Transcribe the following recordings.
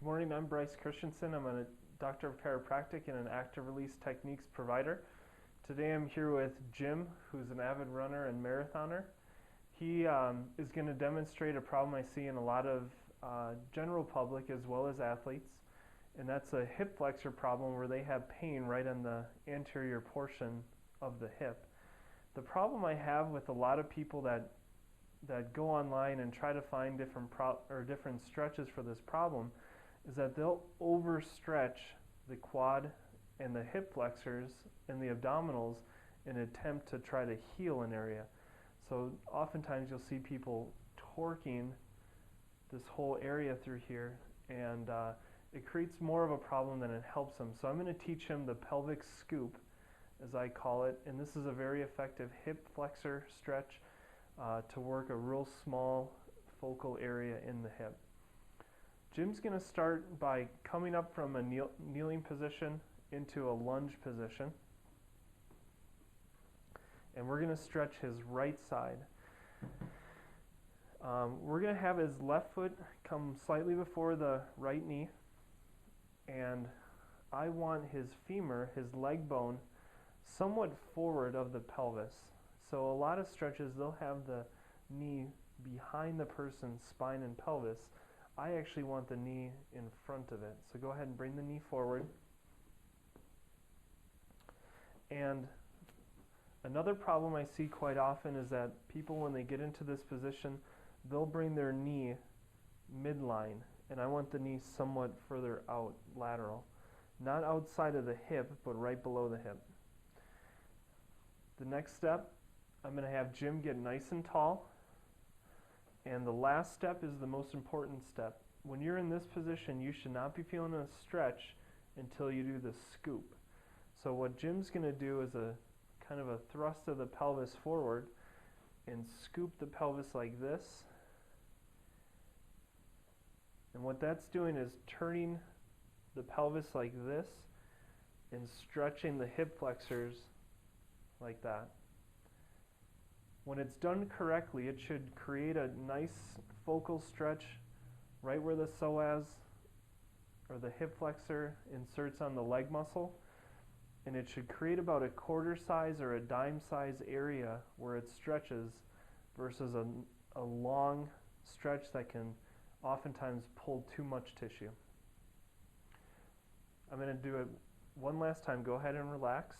morning, I'm Bryce Christensen. I'm a doctor of chiropractic and an active release techniques provider. Today I'm here with Jim, who's an avid runner and marathoner. He is going to demonstrate a problem I see in a lot of general public as well as athletes, and that's a hip flexor problem where they have pain right on the anterior portion of the hip. The problem I have with a lot of people that go online and try to find different stretches for this problem is that they'll overstretch the quad and the hip flexors and the abdominals in an attempt to try to heal an area. So oftentimes you'll see people torquing this whole area through here, and it creates more of a problem than it helps them. So I'm going to teach him the pelvic scoop, as I call it, and this is a very effective hip flexor stretch to work a real small focal area in the hip. Jim's going to start by coming up from a kneeling position into a lunge position, and we're going to stretch his right side. We're going to have his left foot come slightly before the right knee, and I want his femur, his leg bone, somewhat forward of the pelvis. So a lot of stretches, they'll have the knee behind the person's spine and pelvis. I actually want the knee in front of it. So go ahead and bring the knee forward. And another problem I see quite often is that people, when they get into this position, they'll bring their knee midline, and I want the knee somewhat further out, lateral. Not outside of the hip, but right below the hip. The next step, I'm going to have Jim get nice and tall. And the last step is the most important step. When you're in this position, you should not be feeling a stretch until you do the scoop. So what Jim's going to do is a kind of a thrust of the pelvis forward and scoop the pelvis like this. And what that's doing is turning the pelvis like this and stretching the hip flexors like that. When it's done correctly, it should create a nice focal stretch right where the psoas or the hip flexor inserts on the leg muscle, and it should create about a quarter size or a dime size area where it stretches versus a long stretch that can oftentimes pull too much tissue. I'm going to do it one last time. Go ahead and relax.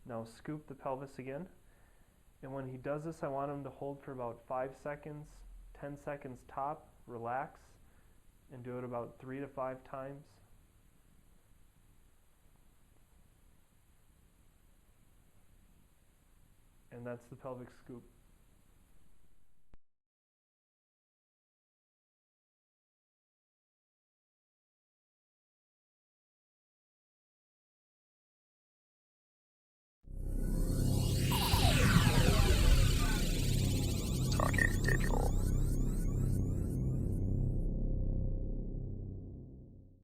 Now scoop the pelvis again. And when he does this, I want him to hold for about 5 seconds, 10 seconds top, relax, and do it about 3 to 5 times. And that's the pelvic scoop.